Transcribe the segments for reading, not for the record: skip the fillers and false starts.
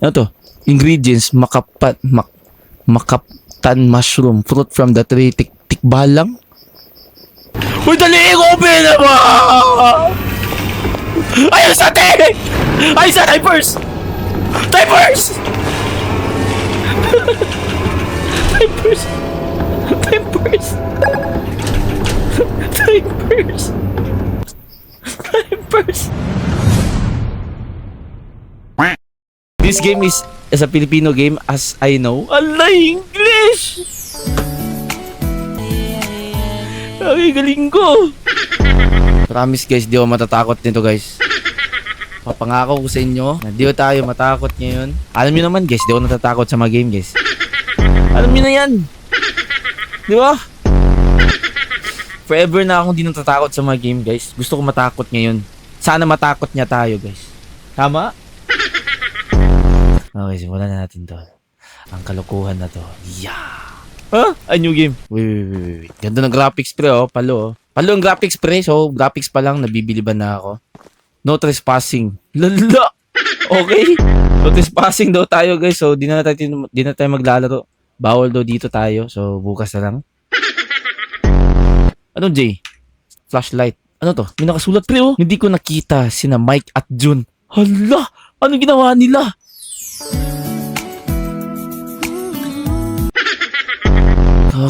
Ano to? Ingredients, makaptan mushroom, fruit from the tree, tikbalang. Uy, dali! Open na ba? Ayun sa te! Ayun sa typers! Typers! Typers! Typers! Typers! Typers! This game is a Filipino game as I know. Ala, English! Ay, galing ko! Promise guys, di ako matatakot nito guys. Papangako ko sa inyo na di tayo matakot ngayon. Alam niyo naman guys, di ako natatakot sa mga game guys. Alam niyo na yan. Di ba? Forever na akong di natatakot sa mga game guys. Gusto ko matakot ngayon. Sana matakot niya tayo guys. Tama? Okay, simulan na natin to. Ang kalokohan na to. Yeah! Ha? A new game. Wait. Ganda ng graphics pre oh. Palo oh. Palo ang graphics pre. So, graphics pa lang. Nabibiliban na ako. No trespassing. Lala! Okay? No trespassing daw tayo guys. So, di na tayo maglalaro. Bawal daw dito tayo. So, bukas na lang. Ano Jay? Flashlight. Ano to? May nakasulat pre oh. Hindi ko nakita sina Mike at Jun. Hala! Anong ginawa nila?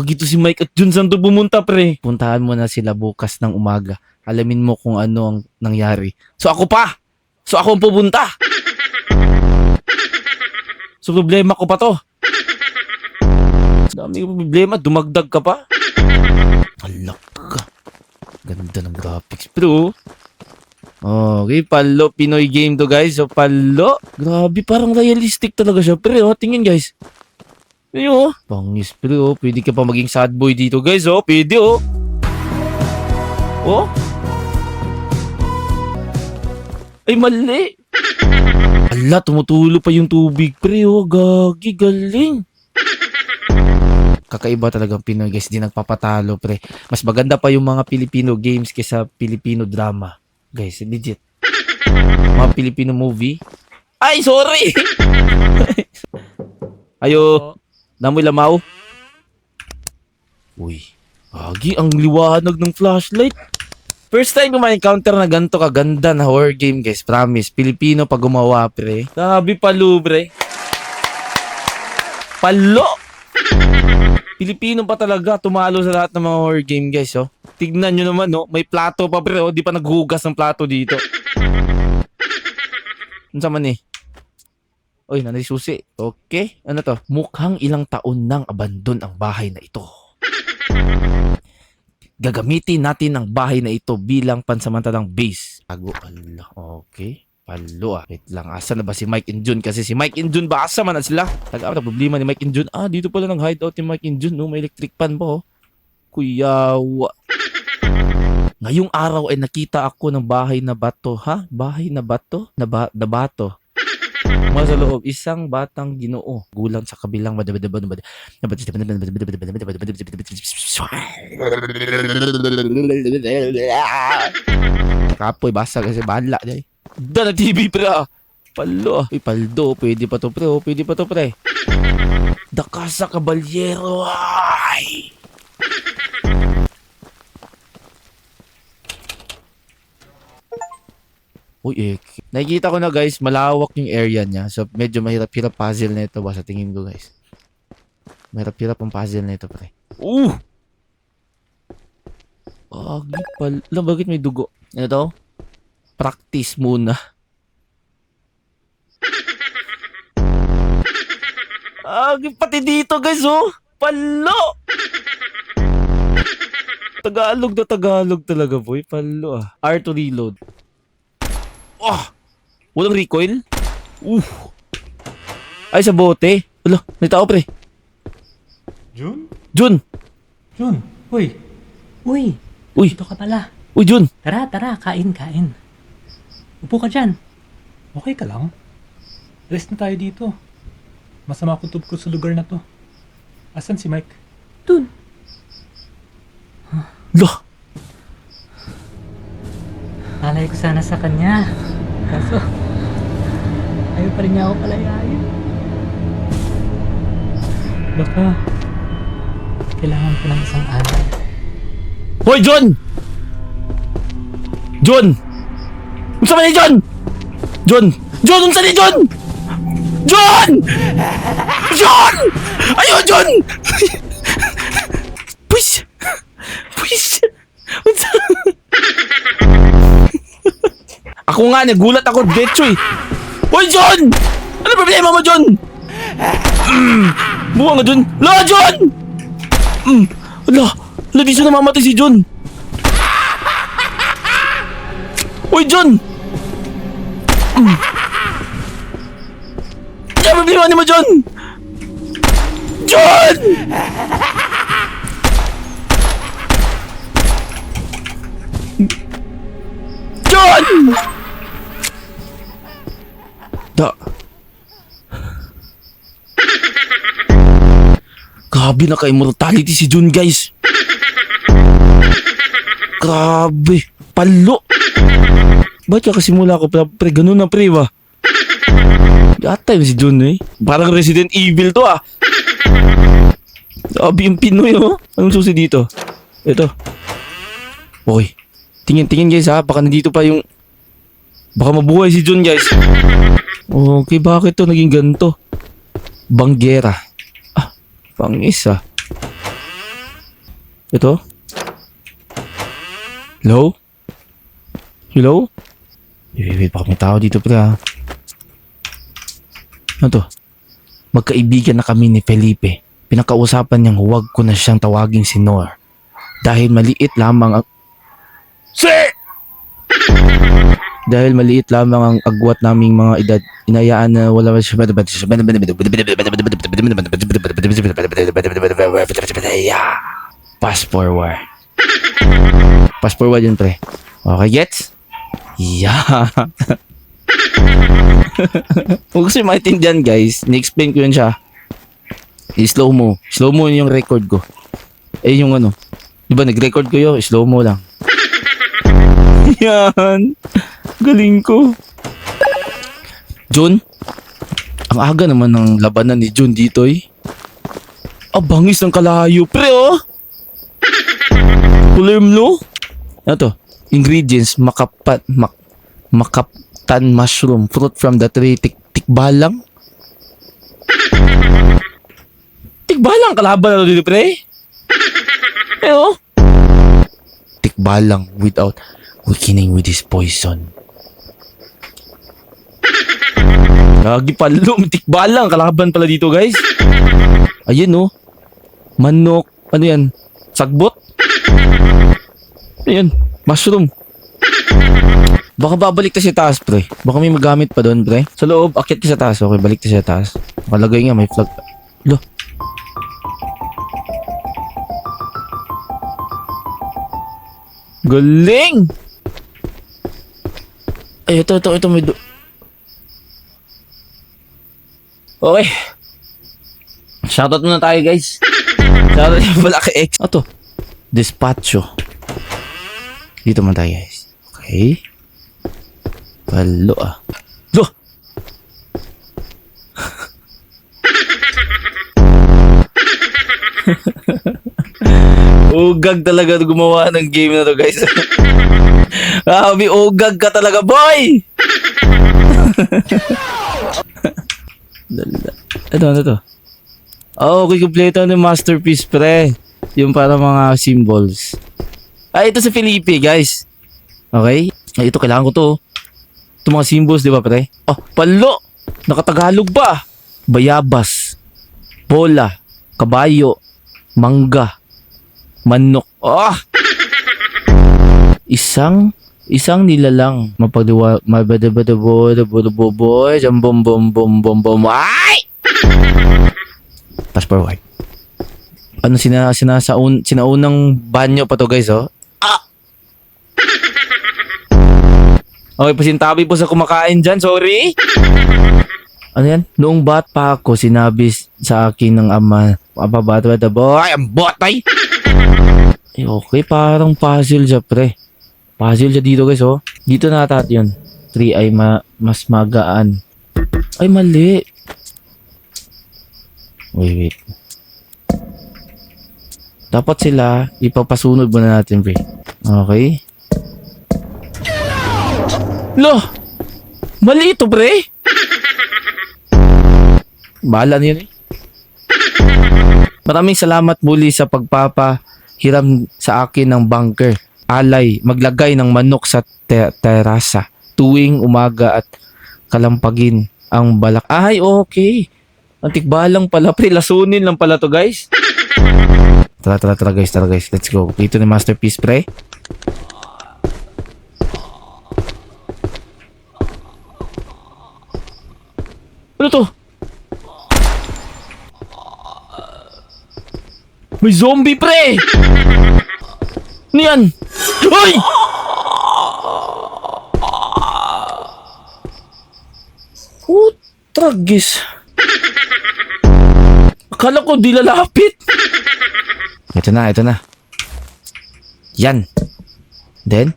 Gito si Mike at Jun, saan to pumunta pre? Puntahan mo na sila bukas ng umaga. Alamin mo kung ano ang nangyari. So ako pa! So ako ang pupunta! So problema ko pa to. Dami ko problema, dumagdag ka pa. Alak ka. Ganda ng graphics bro. Okay, Palo, Pinoy game to guys. So Palo, grabe parang realistic talaga siya pre. Oh, tingin guys. Ayo, pangis pre oh. Pwede ka pa maging sad boy dito guys oh. Pwede oh. Oh. Ay mali. Ala, tumutulo pa yung tubig pre oh. Gagi, galing. Kakaiba talagang Pinoy guys. Di nagpapatalo pre. Mas maganda pa yung mga Filipino games kaysa Filipino drama. Guys, legit. Mga Filipino movie. Ay, sorry. Ayo. Namoy lamaw. Uy. Agi, ang liwanag ng flashlight. First time ko ma-encounter na ganito kaganda na horror game guys. Promise. Pilipino pag gumawa pre. Sabi Palo pre. Palo! Pilipino pa talaga. Tumalo sa lahat ng mga horror game guys oh. Tignan nyo naman oh. May plato pa pre oh. Di pa naghugas ng plato dito. Ano sa man eh? Oy, nanay susi. Okay. Ano to? Mukhang ilang taon nang abandon ang bahay na ito. Gagamitin natin ang bahay na ito bilang pansamantalang base. Tago. Allah. Okay. Palo ah. Wait lang. Asa na ba si Mike and Jun? Kasi si Mike and Jun ba? Asa man na sila? Taga-apa na problema ni Mike and Jun? Ah, dito pala ng hideout ni Mike and Jun. No? May electric pan pa oh. Kuyawa. Ngayong araw ay nakita ako ng bahay na bato. Ha? Bahay na bato? Na bato. Mula sa loob, isang batang Ginoo. Gulang sa kabilang kapoy, basa kasi bala. Dala TV pre ah. Palo. Uy, paldo. Pwede pa to pre. Oh, pwede pa to pre. The Casa Caballero. Ay! Uy, nakikita ko na guys, malawak yung area niya. So, medyo mahirap-hirap puzzle na ito ba sa tingin ko guys. Mahirap-hirap ang puzzle na ito pre. Agi pala. Bakit may dugo? Ano to? Practice muna. Agi pati dito guys oh. Palo! Tagalog na Tagalog talaga boy. Palo ah. R to reload. Oh! Walang recoil? Ay, sa bote. Wala, may tao pre. Jun? Jun! Jun, uy. Uy, Uy! dito ka pala. Uy, Jun! Tara, kain. Upo ka dyan. Okay ka lang? Rest na tayo dito. Masama kutob ko sa lugar na to. Asan si Mike? Dun. Lah! Malay ko sana sa kanya. Kaso, Ayaw pa rin niya ako palayain. Baka kailangan ko ng isang alay. Hoy, John! John! Unsa man ni John? John! John, unsa ni John? John! John! Ayo, John! Push! Push! Unsa? Ako nga, nagulat ako, Betchoy. Hoy, John! Ano problema mo, John? Buwa nga, John. La, John! Ala, di siya namamatay si John. Hoy, John! Ano problema ni mo, John? John! John! Grabe na ka-immortality si Jun, guys. Grabe. Palo. Ba't ka kasimula ko pre? Ganun na pre ba? Atay si Jun eh. Parang Resident Evil to ah. Grabe yung Pinoy oh. Anong susi dito? Ito. Okay. Tingin guys ha. Baka nandito pa yung... Baka mabuhay si Jun, guys. Okay, bakit to naging ganito? Banggera. Ah, pangis ah. Ito. Hello? Hello? Wait, baka may tao dito pre ha. Ano to? Magkaibigan na kami ni Felipe. Pinakausapan niyang huwag ko na siyang tawaging si Nor. Dahil maliit lamang ang... Dahil maliit lamang ang agwat naming mga edad, inayaan na wala siya. Fast forward. Fast forward yun, pre. Okay, gets? Yeah. Kung gusto yung maintindihan, guys, ni-explain ko yun siya. I-slow mo. Slow mo yung record ko. Eh, yung ano. Diba, nag-record ko yun, slow mo lang. Yan. Galing ko. John, ang aga naman ng labanan ni John dito eh. Bangis ng kalayo, pre oh. Kulimlo. Ano to? Ingredients, makaptan mushroom, fruit from the tree, tikbalang. Tikbalang kalaban na dito, pre. Oh. Tikbalang without weakening with his poison. Lagi palo, tikbalang kalaban pala dito, guys. Ayun oh. Manok, ano yan? Sagbot? Ayun, mushroom. Baka babalik ta sa taas, pre. Baka may magamit pa doon, pre. Sa loob, akit ka sa taas. Okay, balik ta sa taas. Nakalagay nga, may flag. Lo. Galing! Ay, ito, may okay. Shoutout muna tayo, guys. Shoutout yung pala kay X. Ito. Despacho. Dito man tayo, guys. Okay. Palo ah. Lo! Ugag talaga gumawa ng game na to, guys. May ugag ka talaga, boy! Ano to? Okay, kompleto ng masterpiece, pre. Yung para mga symbols. Ito sa Felipe, guys. Okay? Ito, kailangan ko to. Ito mga symbols, di ba, pre? Palo! Nakatagalog ba? Bayabas. Bola. Kabayo. Mangga. Manok. Isang nilalang mabadabadaboy jambom bom bom bom bom. Ay! Fast forward. Ano sinaunang banyo pa to, guys, oh? Okay, pasintabi po sa kumakain dyan, sorry. Ano yan? Noong bat pa ako, sinabi sa akin ng ama, boy, ang botay! Okay, parang puzzle siya, pre. Puzzle siya dito, guys, oh. Dito na natin yun. 3 ay mas magaan. Ay, mali. Wait. Dapat sila, ipapasunod muna natin, pre. Okay. Lo! Mali ito, pre! Bahala na yun eh. Maraming salamat muli sa pagpapahiram sa akin ng bunker. Alay, maglagay ng manok sa terasa tuwing umaga at kalampagin ang balak. Ay, okay. Antikbalang pala, pre. Lasunin lang pala to, guys. Tara, guys. Let's go. Dito ni Masterpiece, pre. Ano to? May zombie, pre! Ano yan? Ay! Oh, tragis. Akala ko di lalapit. Ito na. Yan. Then,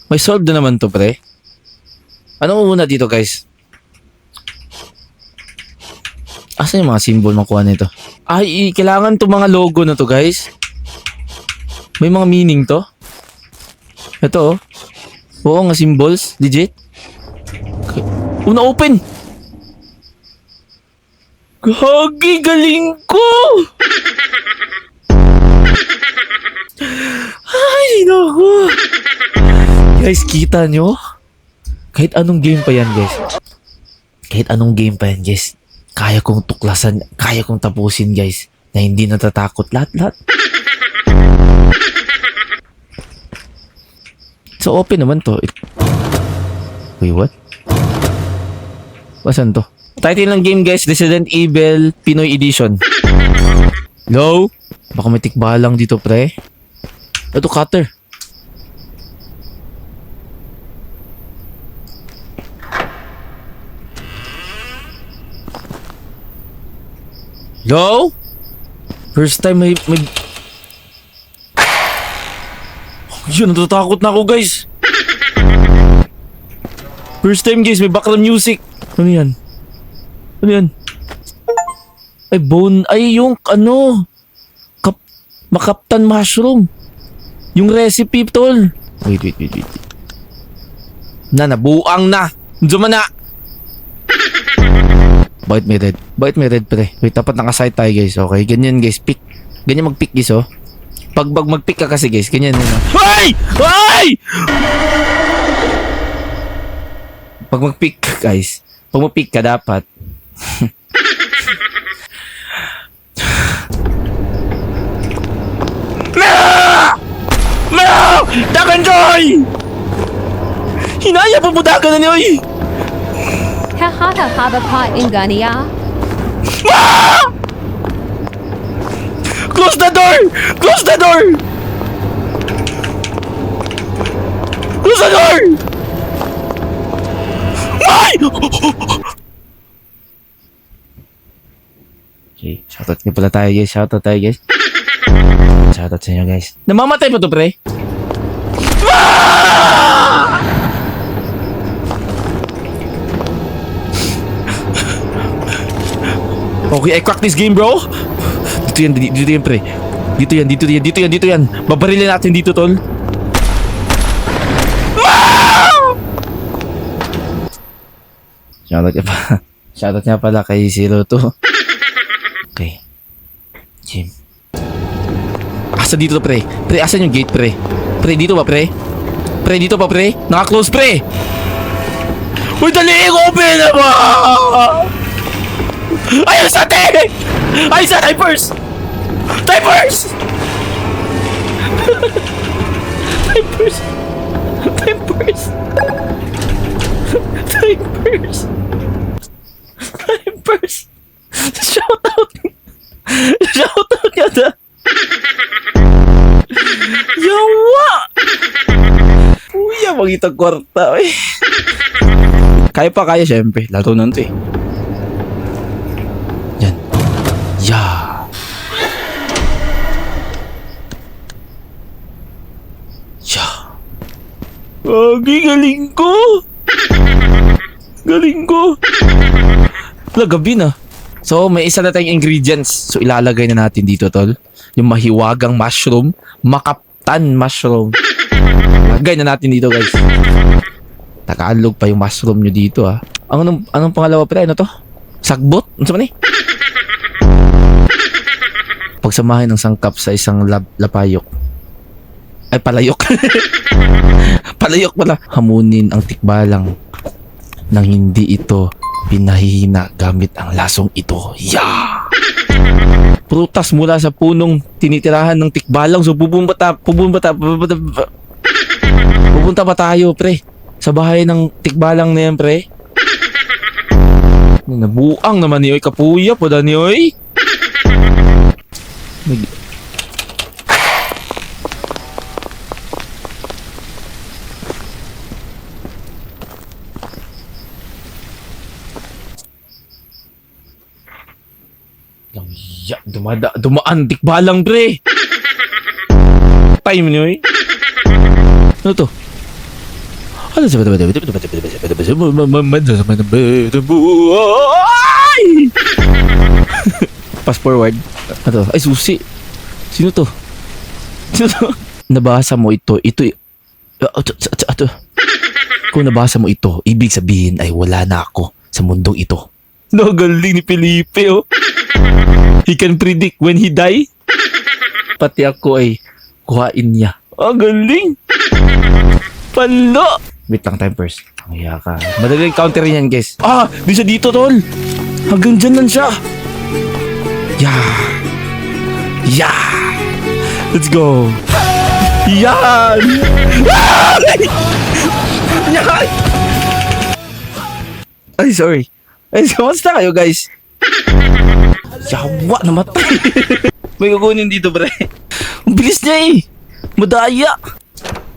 may solve na naman to, pre. Ano muna dito, guys? Asan yung mga symbol makuha nito? Ay, kailangan to mga logo na to, guys. May mga meaning to. Ito, oh. Oo, nga symbols. Legit. Okay. Una open. Gagi, galing ko! Ay, naku. Guys, kita nyo? Kahit anong game pa yan, guys. Kaya kong tuklasan, kaya kong tapusin, guys. Na hindi natatakot. Lahat. So, open naman to. Wait, what? Basan to? Title ng game, guys, Resident Evil Pinoy Edition. Hello? Baka may tikbalang dito, pre. Ito, cutter. Hello? First time may... Yun, natatakot na ako, guys. First time, guys, may background music. Ano yan? Ay, bone. Ay, yung ano. Makaptan mushroom. Yung recipe, tol. Wait. Nabuang na. Diyan na. Bakit may red, pre? Wait, dapat nakasight tayo, guys. Okay, ganyan, guys. Pick. Ganyan mag-pick, guys, oh. Pag mag-pick ka kasi, guys, ganyan yun. Ay! Pag mag-pick ka, guys. Pag mag-pick ka, dapat. No! Dagan, Joy! Hinaya pa mo dagan na niyo, eh! Kahahahaba Ingania. Close the door! Close the door! Ay! Okay, shoutout niyo pala tayo, guys. Shoutout sa inyo, guys. Namamatay pa to, pre? Okay, I cracked this game, bro. Dito yan, pre. Dito yan. Babarilin natin dito, tol. Shoutout niya pala kay Zero 2. Okay. Jim. Asa dito to, pre? Pre, asan yung gate, pre? Pre, dito ba, pre? Pre, dito pa, pre? Naka-close, pre! Uy, dali! Open na ba? Ayun sa atin! Ayun sa Typers! Shoutout niya na! Yawa! Kuya, magitag kwarta, eh. Kaya, syempre. Lalo nanto, eh. Yan. Galing ko! Galing ko. Wala, gabi na. So, may isa na tayong ingredients. So, ilalagay na natin dito, tol. Yung mahiwagang mushroom. Makaptan mushroom. Lagay na natin dito, guys. Tagalog pa yung mushroom nyo dito, ha. Anong pangalawa pre? Ano to? Sagbot? Ano sa man eh? Pagsamahin ng sangkap sa isang lapayok. Ay, palayok. Palayok pala. Hamunin ang tikbalang nang hindi ito pinahihina gamit ang lasong ito. Yeah! Prutas mula sa punong tinitirahan ng tikbalang. So, pupunta pa tayo, pre. Sa bahay ng tikbalang na yan, pre. Nabuang naman niyoy. Kapuya po da niyoy. Dumaan tikbalang, pre. Time niyo eh. Ano to? Ano sa Fast forward. Ano? Ay, susi. Sino to? Nabasa mo ito. Kung nabasa mo ito, ibig sabihin ay wala na ako sa mundong ito. Nagaling ni Felipe, oh. He can predict when he die. Pati ako ay kuhain niya. Galing. Palo. Wait lang, time first. Ang iya ka. Madaling counter yan, guys. Di siya dito, tol. Hanggang dyan lang siya. Yeah. Let's go. Yan. Ay, sorry. Ay, kamusta kayo, guys? Yawa, namatay. May kukunin dito, pre. Ang bilis niya eh. Madaya.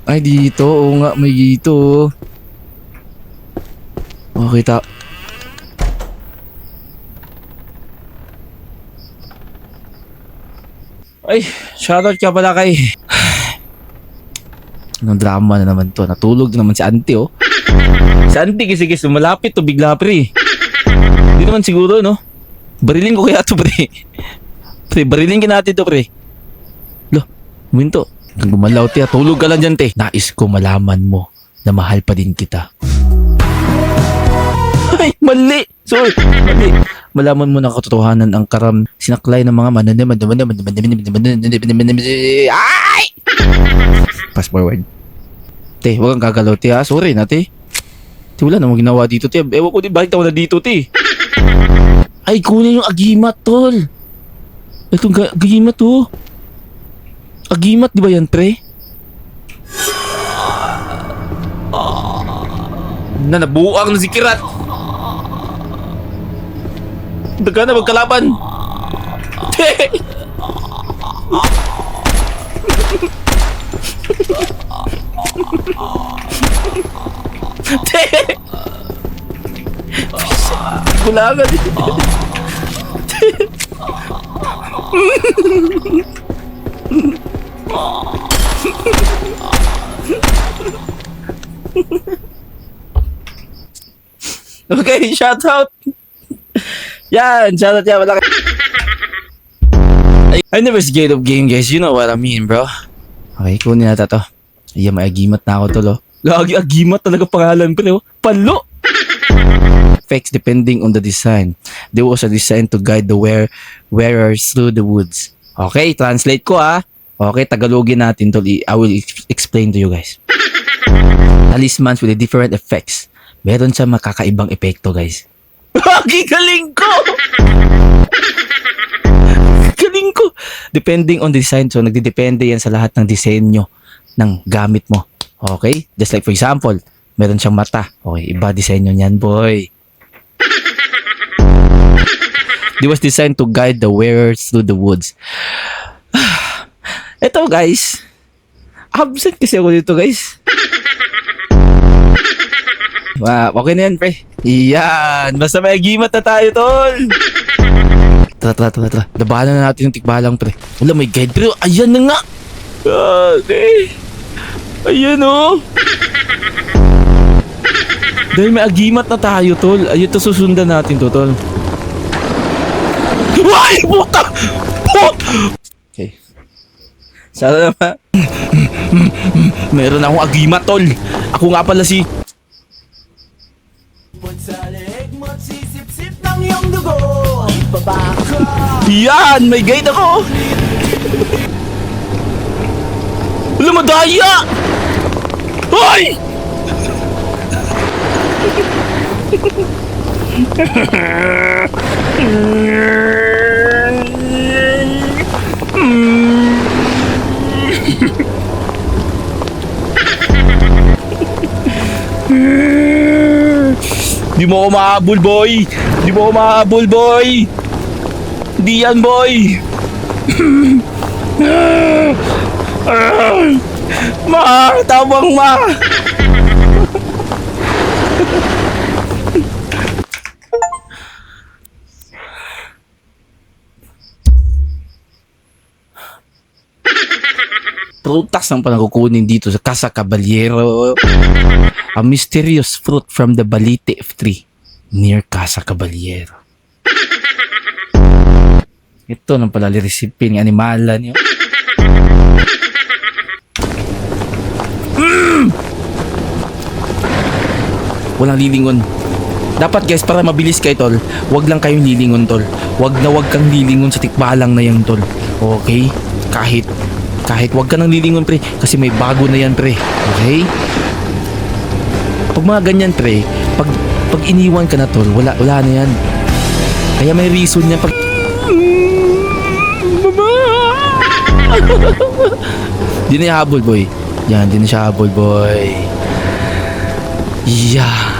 Ay, dito. Oo nga, may dito. Kita. Ay, shoutout ka pala kay... Anong drama na naman to. Natulog na naman si auntie, oh. Si auntie kasi malapit to bigla, pre. Hindi naman siguro, no? Barilin ko kaya to, pre. Pre, barilin ka natin to, pre. Lo, minto. Kung gumalaw, te, tulog ka lang dyan, te. Nais ko malaman mo na mahal pa din kita. Ay, mali. Sorry, mali. Malaman mo na katotohanan ang sinaklay ng mga ay! Fast forward. Te, huwag kang gagalaw, te, ha? Sorry na, te. Te, wala namang ginawa dito, te. Ewan ko din, bakit ako na dito, te? Ay, kunin yung agimat, tol. Itong agimat, oh. Agimat, di ba yan, pre? Nabuang na si Kirat. Daga na magkalaban. Te! Te! Kulangan. Okay, shout out. Yan, shout out yan. I never scared of game, guys. You know what I mean, bro. Okay, kunin natin to. Ayan, may agimat na ako, tolo. Lagi agimat talaga pangalan, pero palo. Effects depending on the design. There was a design to guide the wearers through the woods. Okay, translate ko, ah. Okay, Tagalogin natin to. I will explain to you guys. Talismans with different effects. Meron siya makakaibang epekto, guys. Galing ko! Galing ko! Depending on the design. So, nagdidepende yan sa lahat ng disenyo ng gamit mo. Okay? Just like for example, meron siyang mata. Okay, iba disenyo niyan, boy. It was designed to guide the wearers through the woods. Eto, guys. Absent kasi ako dito, guys. Okay na yan, pre. Iyan. Basta may agimat na tayo, tol. Tara. Labanan na natin yung tikbalang, pre. Wala, may guide, pre. Ayan na nga. Okay. Ayan, oh. Dahil may agimat na tayo, tol. Ayun, to susundan natin to, tol. Ay, puta! Okay. Sana naman. Meron akong agimat, tol. Ako nga pala si... Magsisip-sip ng iyong dugo. Ibaba ko. Yan! May guide ako! Lumadaya! Hoy! Di mo ako mahabol, boy! Di mo ako mahabol, boy! Di yan, boy! Ma! Tabang ma! Prutas ang panakukunin dito sa Casa Caballero. A mysterious fruit from the Balite tree near Casa Caballero. Ito nang pala resipin ng animala niyo. Walang lilingon. Dapat guys, para mabilis kayo tol, wag lang kayong lilingon tol. Wag kang lilingon sa tikbalang na yan tol. Okay? Kahit wag ka nang lilingon pre, kasi may bago na yan pre. Okay? Pag mga ganyan pre, pag iniwan ka na tol, wala na yan. Kaya may reason niya pag... Mama! Di na habol boy. Yan, di na siya habol boy. Yeah.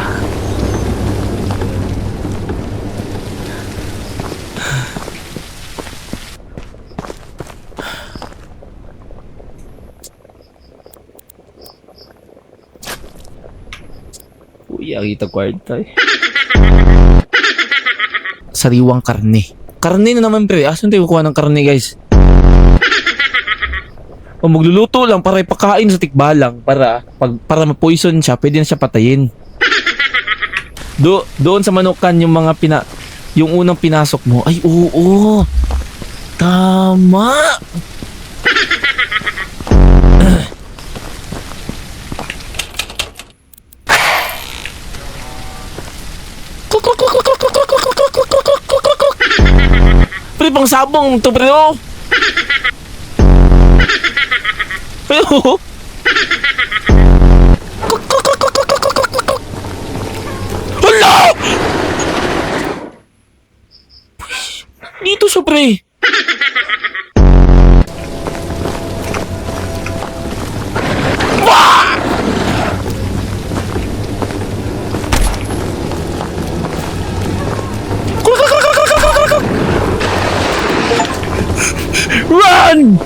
Uy, akita kwarta eh. Sariwang karne. Karne na naman pre. Asan tayo kukuha ng karne guys? O magluluto lang para ipakain sa tikbalang para ma-poison siya, pwede na siya patayin. Doon sa manukan yung mga yung unang pinasok mo. Ay, oo. Tama. Pre, pang sabong to pre oh. Pero hala! Dito siya pre. Wah! Run!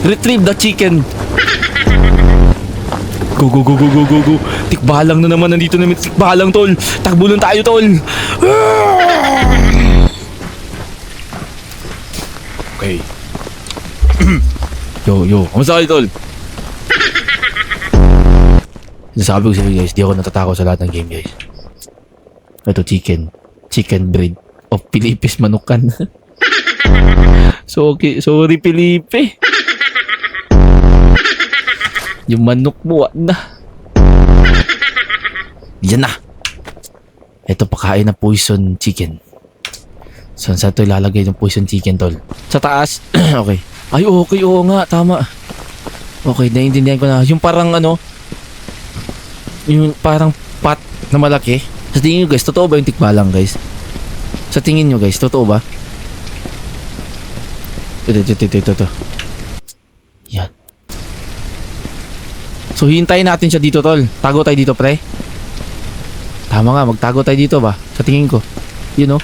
Retrieve the chicken. Go. Tikbalang na naman. Nandito naman tikbalang tol. Takbo lang tayo tol. Okay. Yo. Kamusta kayo tol? Sabi ko sa inyo guys, di ako natatakot sa lahat ng game guys. Ito chicken breed of Pilipis manukan. So okay, sorry Pilipe. Yung manok mo na. Yan na. Ito pakain na poison chicken. Saan sa ito ilalagay yung poison chicken tol? Sa taas. Okay. Ay okay, oo nga, tama. Okay, naiintindihan ko na. Yung parang yung parang pot na malaki. Sa tingin nyo guys, totoo ba yung tikbalang guys? Sa tingin nyo guys, totoo ba? Ito. Yan. So hintayin natin siya dito tol. Tago tayo dito pre. Tama nga, magtago tayo dito ba? Sa tingin ko. You know.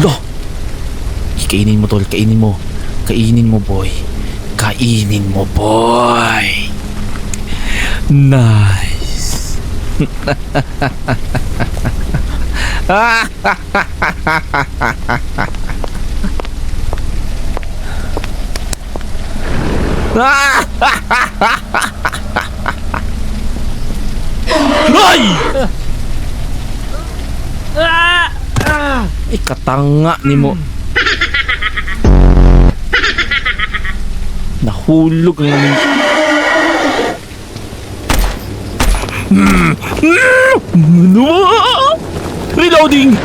Lo. Kainin mo tol, kainin mo. Kainin mo boy. Kainin mo boy. Nice. Ah! Ay! Ikatanga ni mo. Nahulog ang aming... Reloading!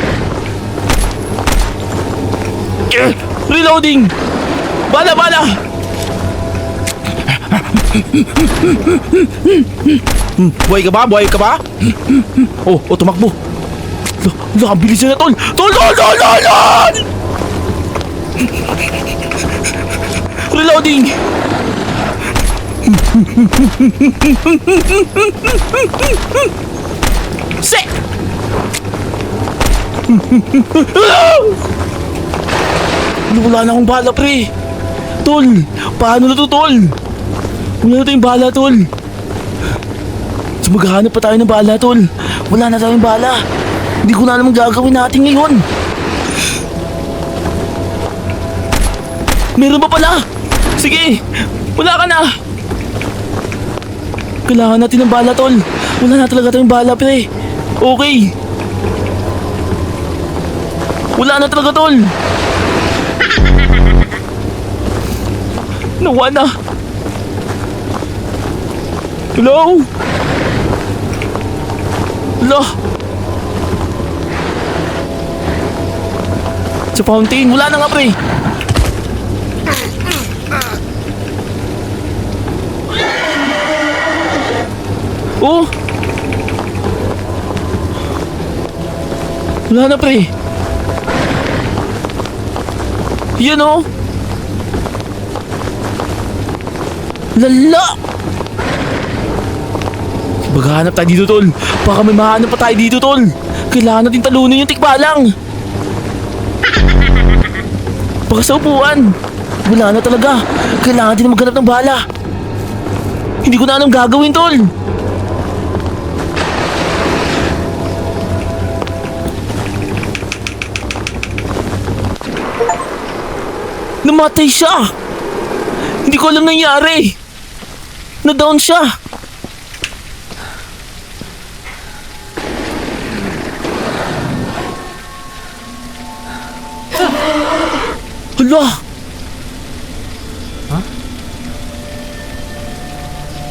Reloading! Bala, bala! Buhay ka ba? Buhay ka ba? Oh, tumakbo. Ang bilis na, tol! Tol! Reloading! Set! Wala na akong bala, pre. Tol, paano na to, tol? Wala na tayong bala, tol. So maghahanap pa tayo ng bala, tol. Wala na tayong bala. Hindi ko na alam ang gagawin natin ngayon. Meron pa pala. Sige, wala ka na. Kailangan natin ng bala, tol. Wala na talaga tayong bala, pre. Okay. Wala na talaga, tol. Nawa na. Hello? Hello? Sa fountain, wala na nga, pre. Oh! Wala na, pre. Yan, oh. Lala! Maghahanap tayo dito, tol. Baka may mahanap pa tayo dito, tol. Kailangan natin talunin yung tikbalang. Baka sa upuan. Wala na talaga. Kailangan din maghanap ng bala. Hindi ko na alam gagawin, tol. Namatay siya. Hindi ko alam nangyari. Na-down siya. Hala! Huh?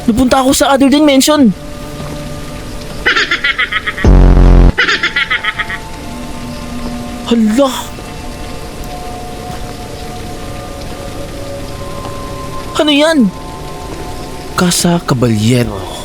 Napunta ako sa other dimension. Hala! Ano yan? Casa Caballero.